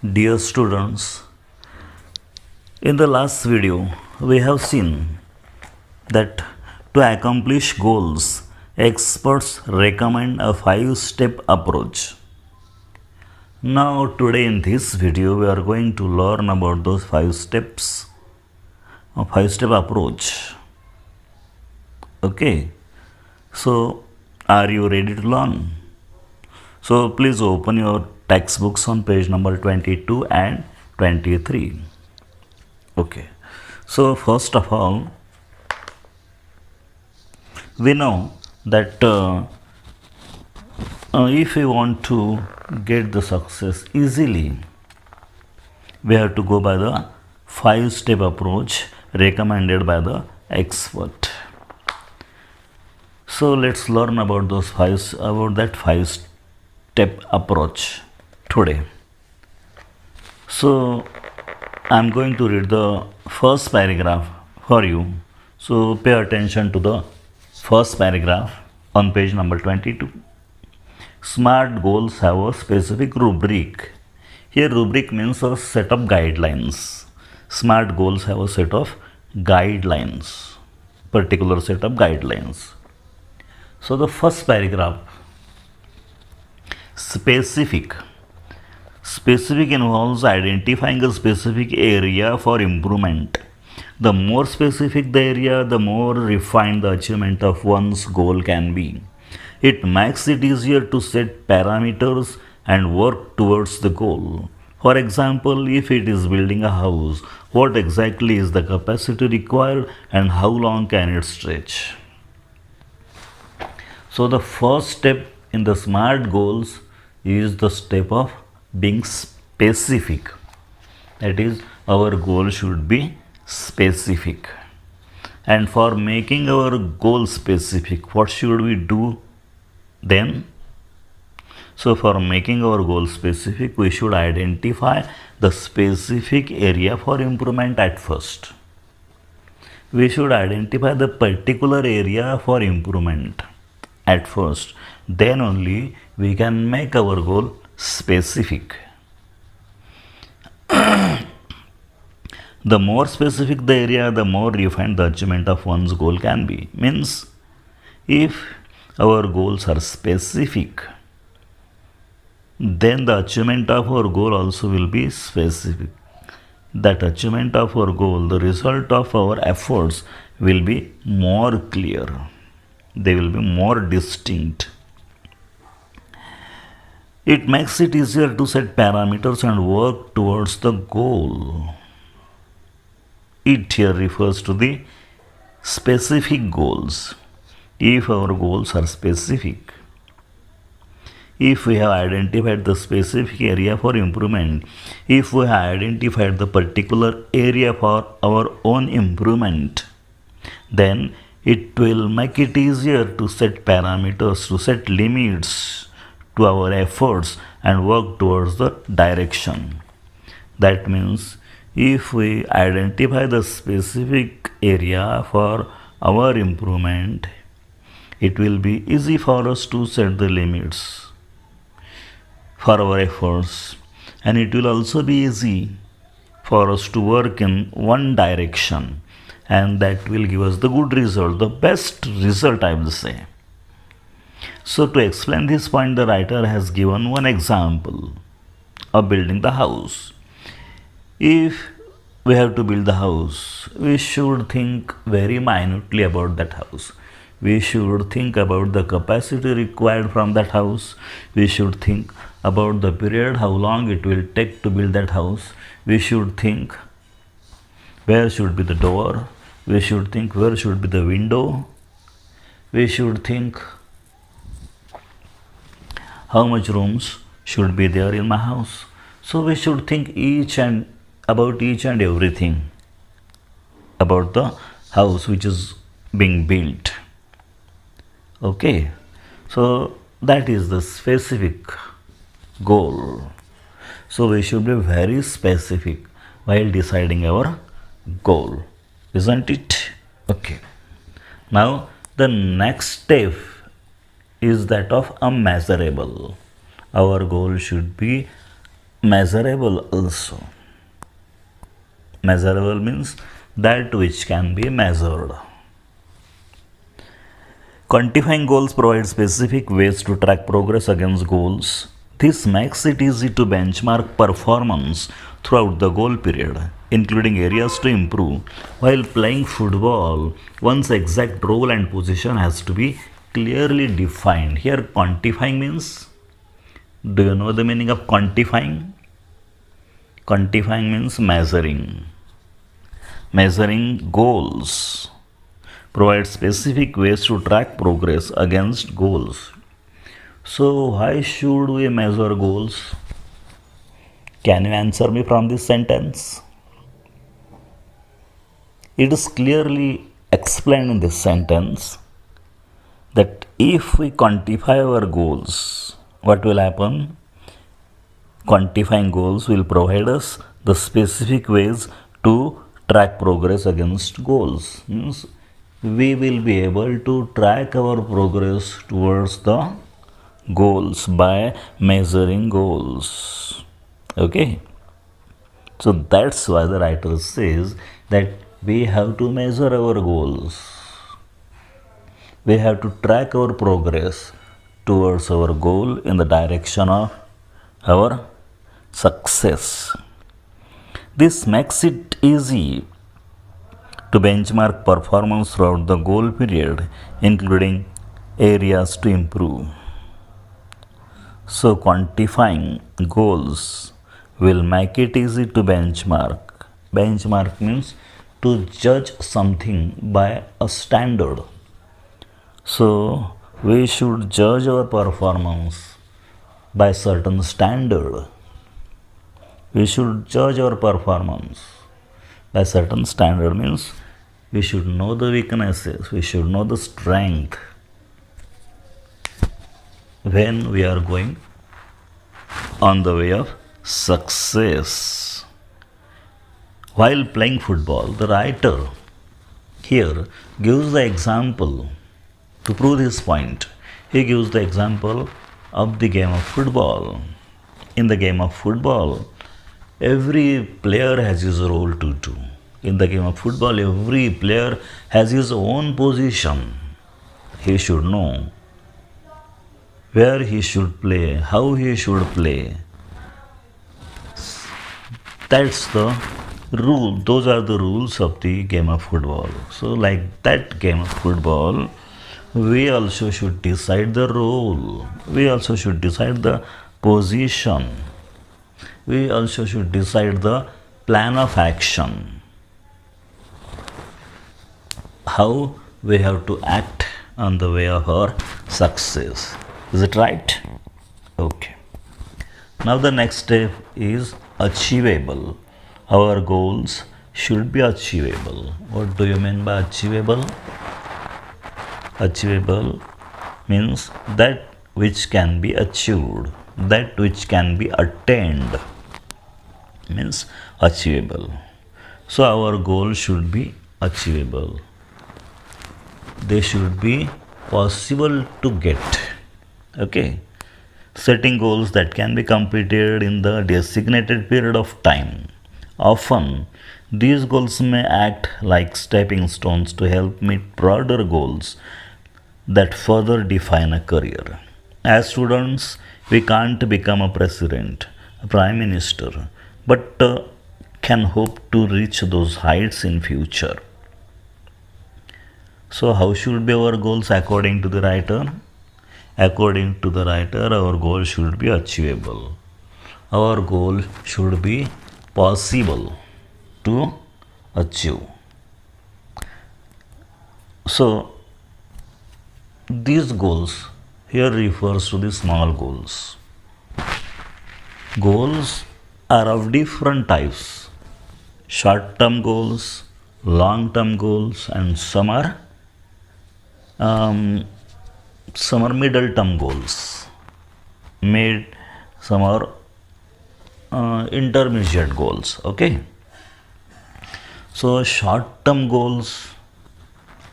Dear students, in the last video, we have seen that to accomplish goals, experts recommend a 5-step approach. Now, today in this video, we are going to learn about those 5 steps, a 5-step approach. Okay, so are you ready to learn? So, please open your textbooks on page number 22 and 23. Okay, so first of all, we know that if we want to get the success easily, we have to go by the 5-step approach recommended by the expert. So let's learn about that 5-step approach today. So I'm going to read the first paragraph for you. So pay attention to the first paragraph on page number 22. Smart goals have a specific rubric. Here rubric means a set of guidelines. Smart goals have a set of guidelines, particular set of guidelines. So the first paragraph, specific. Specific involves identifying a specific area for improvement. The more specific the area, the more refined the achievement of one's goal can be. It makes it easier to set parameters and work towards the goal. For example, if it is building a house, what exactly is the capacity required and how long can it stretch? So the first step in the SMART goals is the step of being specific. That is, our goal should be specific. And for making our goal specific, what should we do then? So for making our goal specific, we should identify the specific area for improvement at first. We should identify the particular area for improvement at first. Then only we can make our goal specific. The more specific the area, the more refined the achievement of one's goal can be. Means, if our goals are specific, then the achievement of our goal also will be specific. That achievement of our goal, the result of our efforts will be more clear. They will be more distinct. It makes it easier to set parameters and work towards the goal. It here refers to the specific goals. If our goals are specific, if we have identified the specific area for improvement, if we have identified the particular area for our own improvement, then it will make it easier to set parameters, to set limits to our efforts and work towards the direction. That means if we identify the specific area for our improvement, it will be easy for us to set the limits for our efforts, and it will also be easy for us to work in one direction, and that will give us the good result, the best result, I will say. So to explain this point, the writer has given one example of building the house. If we have to build the house, we should think very minutely about that house. We should think about the capacity required from that house. We should think about the period, how long it will take to build that house. We should think where should be the door. We should think where should be the window. We should think how much rooms should be there in my house. So we should think about each and everything about the house which is being built. Okay, so that is the specific goal. So we should be very specific while deciding our goal, isn't it? Okay. Now the next step is that of a measurable. Our goal should be measurable also. Measurable means that which can be measured. Quantifying goals provides specific ways to track progress against goals. This makes it easy to benchmark performance throughout the goal period, including areas to improve. While playing football, one's exact role and position has to be clearly defined. Here, quantifying means, do you know the meaning of quantifying? Quantifying means measuring. Measuring goals provides specific ways to track progress against goals. So, why should we measure goals? Can you answer me from this sentence? It is clearly explained in this sentence that if we quantify our goals, what will happen? Quantifying goals will provide us the specific ways to track progress against goals. Means we will be able to track our progress towards the goals by measuring goals. Okay, so that's why the writer says that we have to measure our goals, we have to track our progress towards our goal in the direction of our success. This makes it easy to benchmark performance throughout the goal period, including areas to improve. So, quantifying goals will make it easy to benchmark. Benchmark means to judge something by a standard. So, we should judge our performance by certain standard. We should judge our performance by certain standard means we should know the weaknesses, we should know the strength when we are going on the way of success. While playing football, the writer here gives the example to prove his point. He gives the example of the game of football. In the game of football, every player has his role to do. In the game of football, every player has his own position. He should know where he should play, how he should play. That's the rule. Those are the rules of the game of football. So, like that game of football, we also should decide the role. We also should decide the position. We also should decide the plan of action. How we have to act on the way of our success. Is it right? Okay. Now the next step is achievable. Our goals should be achievable. What do you mean by achievable? Achievable means that which can be achieved, that which can be attained means achievable. So our goal should be achievable. They should be possible to get. Okay. Setting goals that can be completed in the designated period of time. Often, these goals may act like stepping stones to help meet broader goals that further define a career. As students, we can't become a president, a prime minister, but can hope to reach those heights in future. So, how should be our goals according to the writer? According to the writer, our goal should be achievable. Our goal should be possible to achieve. So, these goals here refers to the small goals. Goals are of different types. Short-term goals, long-term goals, and some are middle-term goals. Some are intermediate goals. Okay. So short-term goals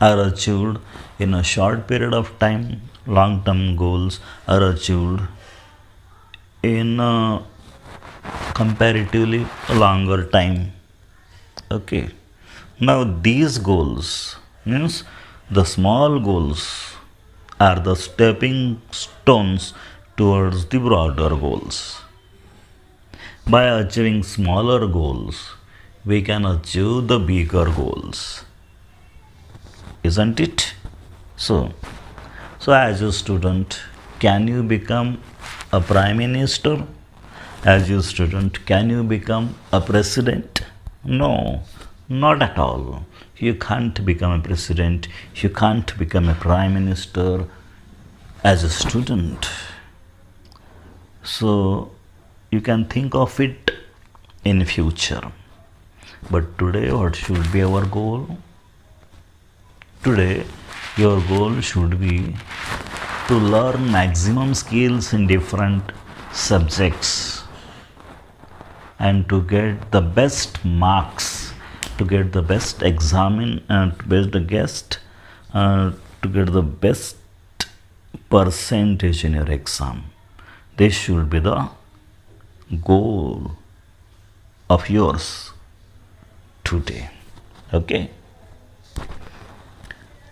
are achieved in a short period of time. Long-term goals are achieved in comparatively longer time. Okay. Now these goals means the small goals are the stepping stones towards the broader goals. By achieving smaller goals, we can achieve the bigger goals. Isn't it? So, as a student, can you become a prime minister? As a student, can you become a president? No, not at all. You can't become a president, you can't become a prime minister as a student. So, you can think of it in future. But today, what should be our goal? Today, your goal should be to learn maximum skills in different subjects and to get the best marks, to get the best examine and to get the best percentage in your exam. This should be the goal of yours today. Okay.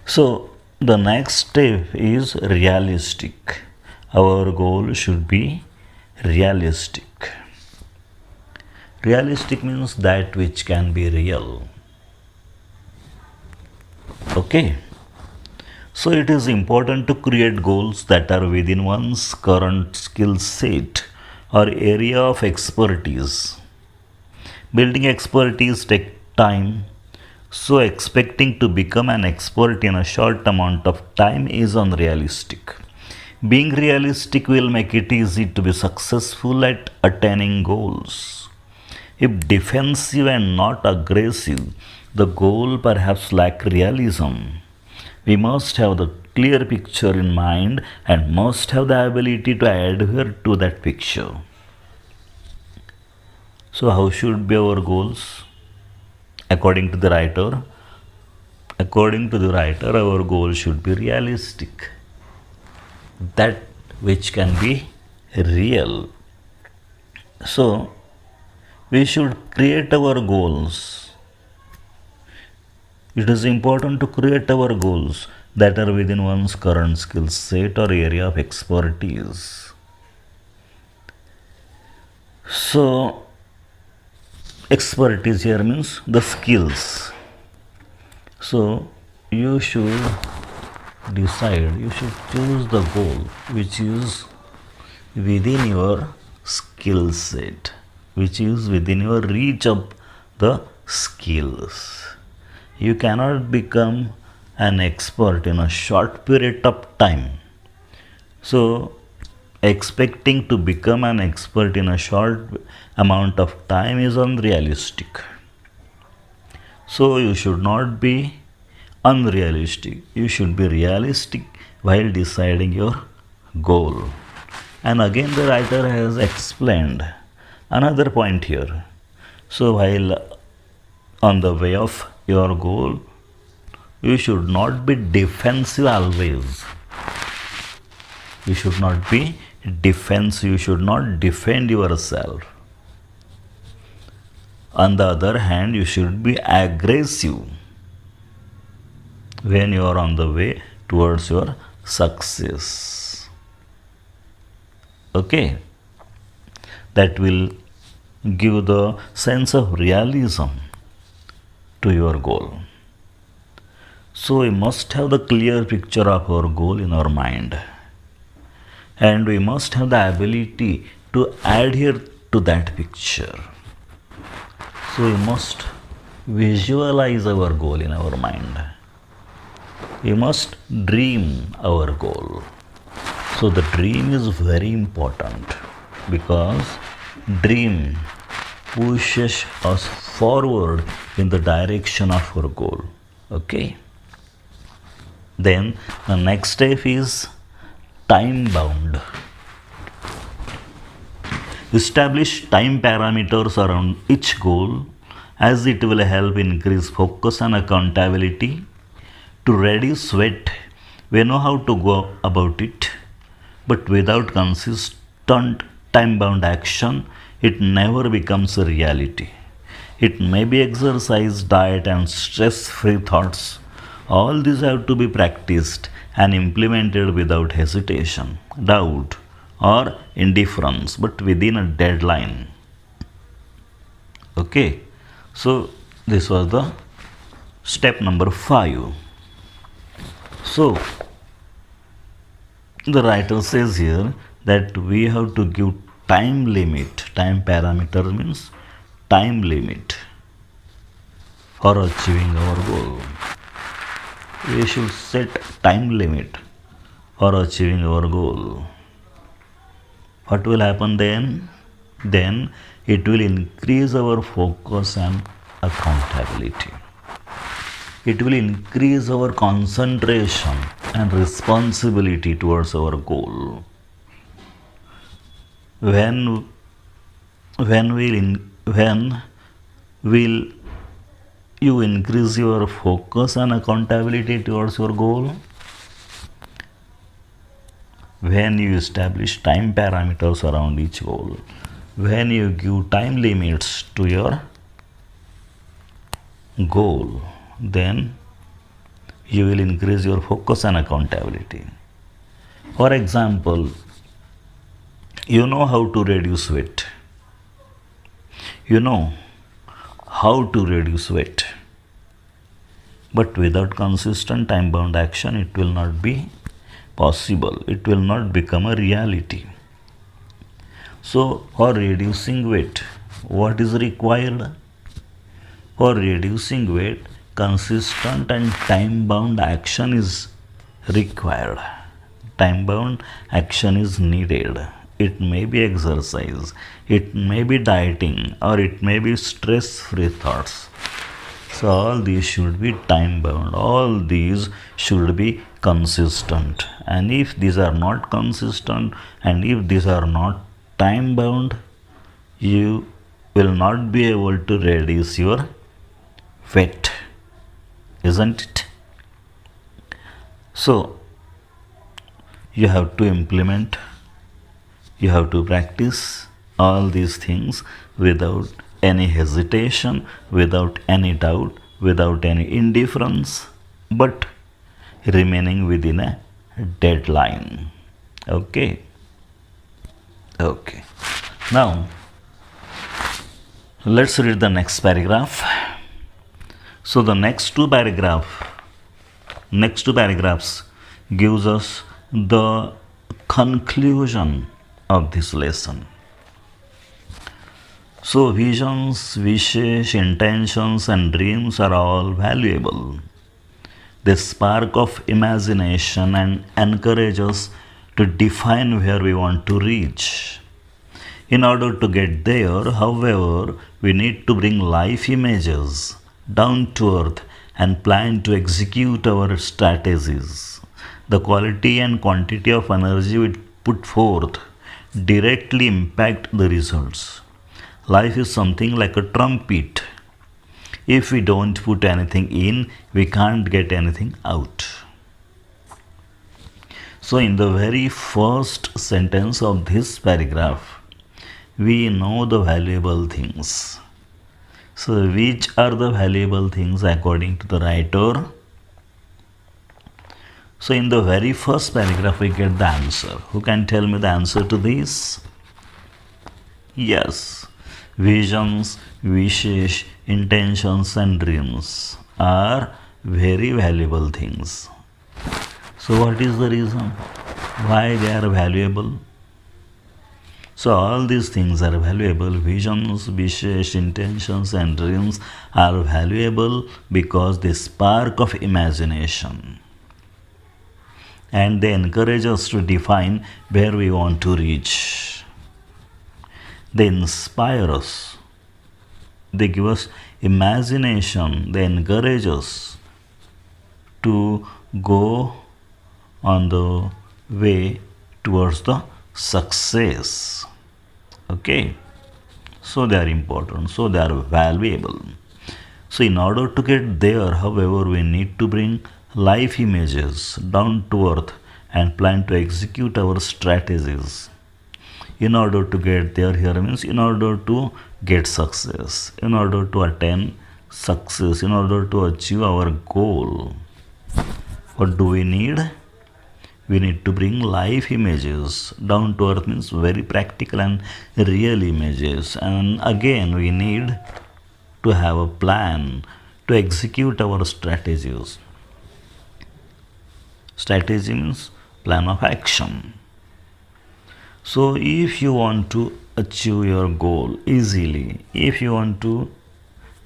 So the next step is realistic. Our goal should be realistic. Realistic means that which can be real. Okay. So it is important to create goals that are within one's current skill set or area of expertise. Building expertise takes time, so expecting to become an expert in a short amount of time is unrealistic. Being realistic will make it easy to be successful at attaining goals. If defensive and not aggressive, the goal perhaps lacks realism. We must have the clear picture in mind and must have the ability to adhere to that picture. So, how should be our goals? According to the writer, our goal should be realistic. That which can be real. So, we should create our goals. It is important to create our goals that are within one's current skill set or area of expertise. So, expertise here means the skills. So, you should decide, you should choose the goal which is within your skill set, which is within your reach of the skills. You cannot become an expert in a short period of time. So, expecting to become an expert in a short amount of time is unrealistic. So, you should not be unrealistic. You should be realistic while deciding your goal. And again, the writer has explained another point here. So, while on the way of your goal, you should not be defensive always. You should not be defensive. You should not defend yourself. On the other hand, you should be aggressive when you are on the way towards your success. Okay? That will give the sense of realism to your goal. So we must have the clear picture of our goal in our mind. And we must have the ability to adhere to that picture. So we must visualize our goal in our mind. We must dream our goal. So the dream is very important because dream pushes us forward in the direction of our goal. Okay. Then the next step is time bound. Establish time parameters around each goal as it will help increase focus and accountability. To reduce sweat, we know how to go about it, but without consistent time bound action, it never becomes a reality. It may be exercise, diet, and stress free thoughts. All these have to be practiced and implemented without hesitation, doubt, or indifference, but within a deadline. Okay, so this was the step number 5. So, the writer says here that we have to give time limit. Time parameter means time limit for achieving our goal. We should set time limit for achieving our goal. What will happen then? Then it will increase our focus and accountability. It will increase our concentration and responsibility towards our goal. When will you increase your focus and accountability towards your goal? When you establish time parameters around each goal, when you give time limits to your goal, then you will increase your focus and accountability. For example, you know how to reduce weight. You know how to reduce weight. But without consistent time bound action, it will not be possible. It will not become a reality. So, for reducing weight, what is required? For reducing weight, consistent and time bound action is required. Time bound action is needed. It may be exercise, it may be dieting, or it may be stress free thoughts. So, all these should be time bound, all these should be consistent. And if these are not consistent and if these are not time bound, you will not be able to reduce your weight, isn't it? So, you have to implement, you have to practice all these things without any hesitation, without any doubt, without any indifference, but remaining within a deadline. Okay. Now, let's read the next paragraph. So the next two paragraphs gives us the conclusion of this lesson. So visions, wishes, intentions and dreams are all valuable. They spark of imagination and encourage us to define where we want to reach. In order to get there, however, we need to bring life images down to earth and plan to execute our strategies. The quality and quantity of energy we put forth directly impact the results. Life is something like a trumpet. If we don't put anything in, we can't get anything out. So, in the very first sentence of this paragraph, we know the valuable things. So, which are the valuable things according to the writer? So, in the very first paragraph, we get the answer. Who can tell me the answer to this? Yes, visions, wishes, intentions, and dreams are very valuable things. So, what is the reason why they are valuable? So, all these things are valuable. Visions, wishes, intentions, and dreams are valuable because they spark of imagination and they encourage us to define where we want to reach. They inspire us, they give us imagination, they encourage us to go on the way towards the success. Okay, so they are important, so they are valuable. So, in order to get there, however, we need to bring life images down to earth and plan to execute our strategies. In order to get there, here means in order to get success, in order to attain success, in order to achieve our goal, what do we need? We need to bring life images. Down to earth means very practical and real images. And again, we need to have a plan to execute our strategies. Strategy means plan of action. So, if you want to achieve your goal easily, if you want to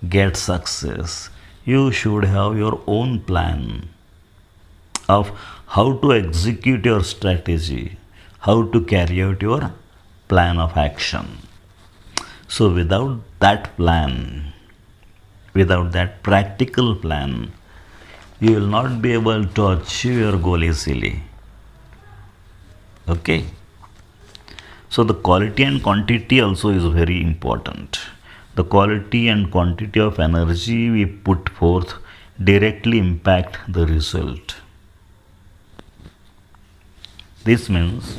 get success, you should have your own plan of how to execute your strategy, how to carry out your plan of action. So, without that plan, without that practical plan, you will not be able to achieve your goal easily. Okay? So, the quality and quantity also is very important. The quality and quantity of energy we put forth directly impact the result. This means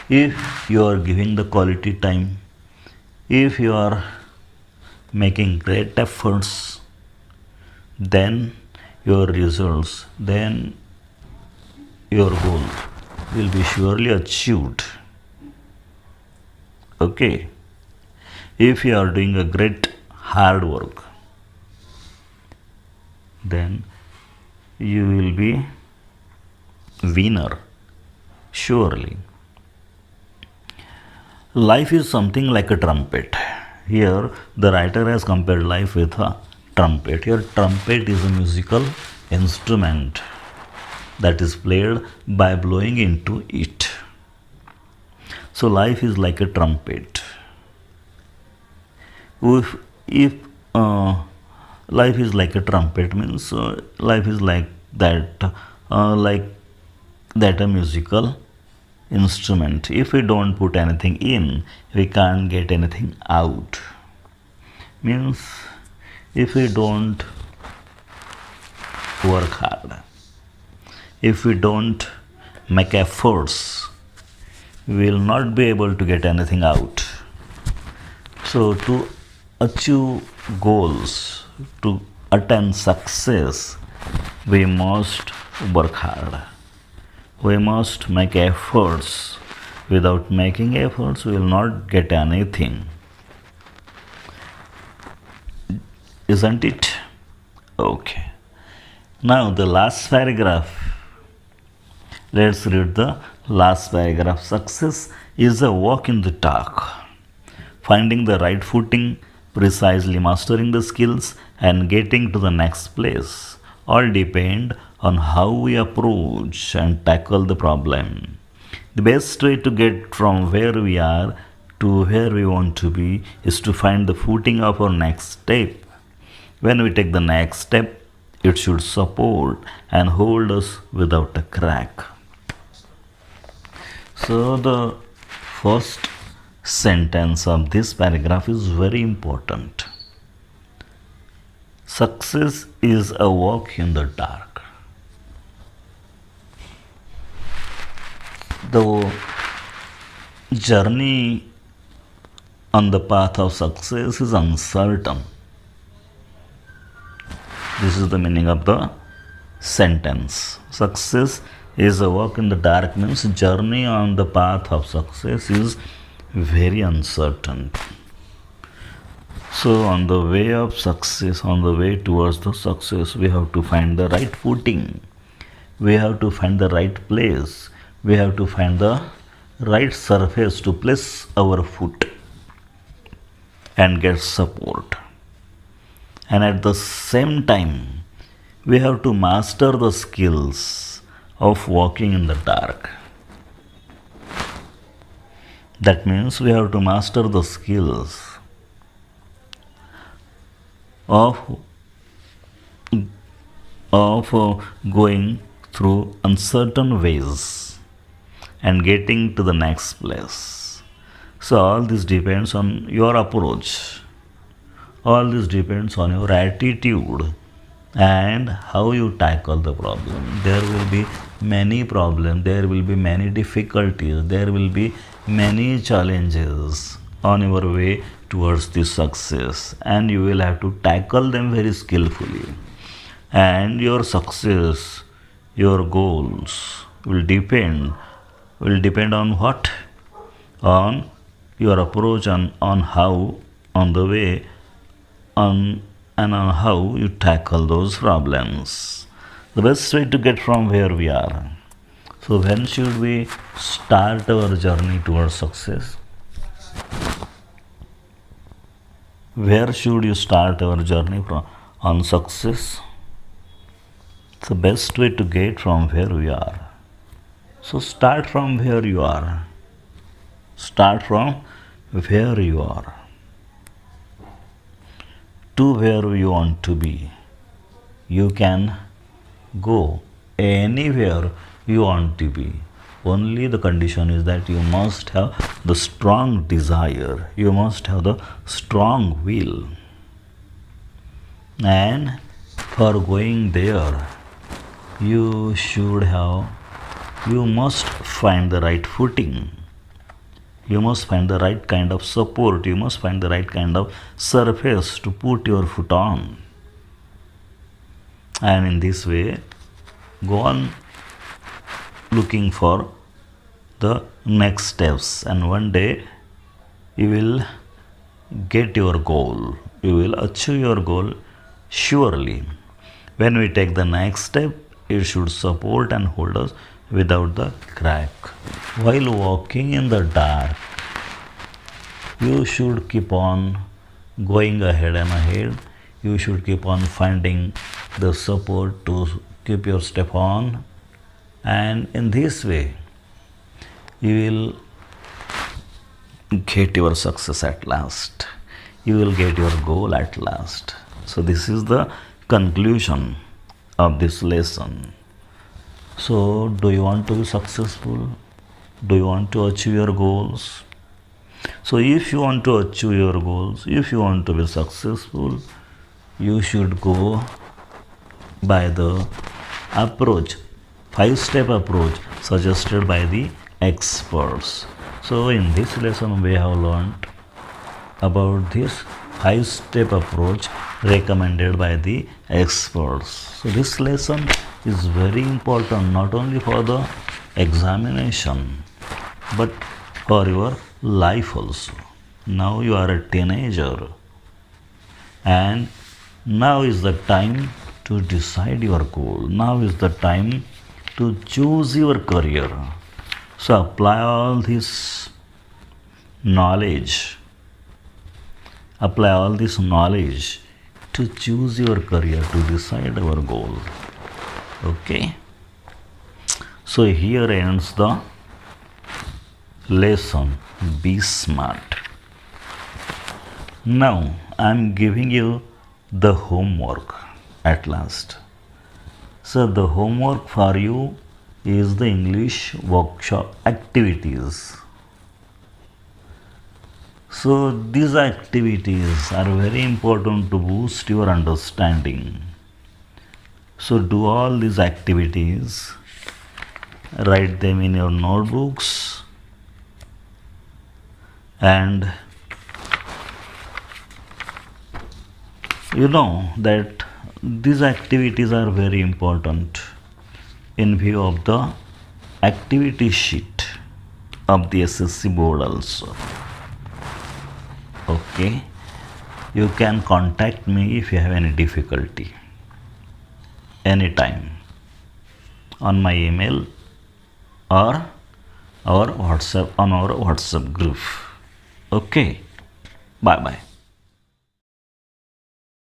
if you are giving the quality time, if you are making great efforts, then your results, then your goal will be surely achieved. Okay. If you are doing a great hard work, then you will be winner, surely. Life is something like a trumpet. Here, the writer has compared life with a trumpet. Here, trumpet is a musical instrument that is played by blowing into it. So, life is like a trumpet. If life is like a trumpet means life is like that a musical instrument. If we don't put anything in, we can't get anything out. Means if we don't work hard, if we don't make efforts, we will not be able to get anything out. So, to achieve goals, to attain success, we must work hard. We must make efforts. Without making efforts, we will not get anything. Isn't it? Okay. Now, the last paragraph. Let's read the last paragraph. Success is a walk in the dark. Finding the right footing, precisely mastering the skills, and getting to the next place all depend on how we approach and tackle the problem. The best way to get from where we are to where we want to be is to find the footing of our next step. When we take the next step, it should support and hold us without a crack. So, the first sentence of this paragraph is very important. Success is a walk in the dark. The journey on the path of success is uncertain. This is the meaning of the sentence. Success is a walk in the dark means journey on the path of success is very uncertain. So, on the way of success, on the way towards the success, we have to find the right footing. We have to find the right place. We have to find the right surface to place our foot and get support. And at the same time, we have to master the skills of walking in the dark. That means we have to master the skills of going through uncertain ways and getting to the next place. So, all this depends on your approach. All this depends on your attitude and how you tackle the problem. There will be many problems, there will be many difficulties, there will be many challenges on your way towards this success, and you will have to tackle them very skillfully. And your success, your goals will depend on what? On your approach, on how, on the way, on how you tackle those problems. The best way to get from where we are. So when should we start our journey towards success? Where should you start our journey on success? It's the best way to get from where we are. So start from where you are. Start from where you are to where you want to be. You can go anywhere you want to be. Only the condition is that you must have the strong desire, you must have the strong will. And for going there, you must find the right footing. You must find the right kind of support. You must find the right kind of surface to put your foot on. And in this way, go on looking for the next steps. And one day, you will get your goal. You will achieve your goal surely. When we take the next step, it should support and hold us without the crack. While walking in the dark, you should keep on going ahead and ahead. You should keep on finding the support to keep your step on. And in this way, you will get your success at last. You will get your goal at last. So this is the conclusion of this lesson. So, do you want to be successful? Do you want to achieve your goals? So, if you want to achieve your goals, if you want to be successful, you should go by the approach, 5-step approach suggested by the experts. So, in this lesson, we have learned about this 5-step approach recommended by the experts. So, this lesson is very important not only for the examination but for your life also. Now you are a teenager, and now is the time to decide your goal. Now is the time to choose your career. So apply all this knowledge. Apply all this knowledge to choose your career, to decide our goal. Okay. So here ends the lesson. Be smart. Now I am giving you the homework at last. So the homework for you is the English workshop activities. So these activities are very important to boost your understanding. So do all these activities, write them in your notebooks, and you know that these activities are very important in view of the activity sheet of the SSC board also. Okay, you can contact me if you have any difficulty anytime on my email or our WhatsApp, on our WhatsApp group. Okay, bye bye.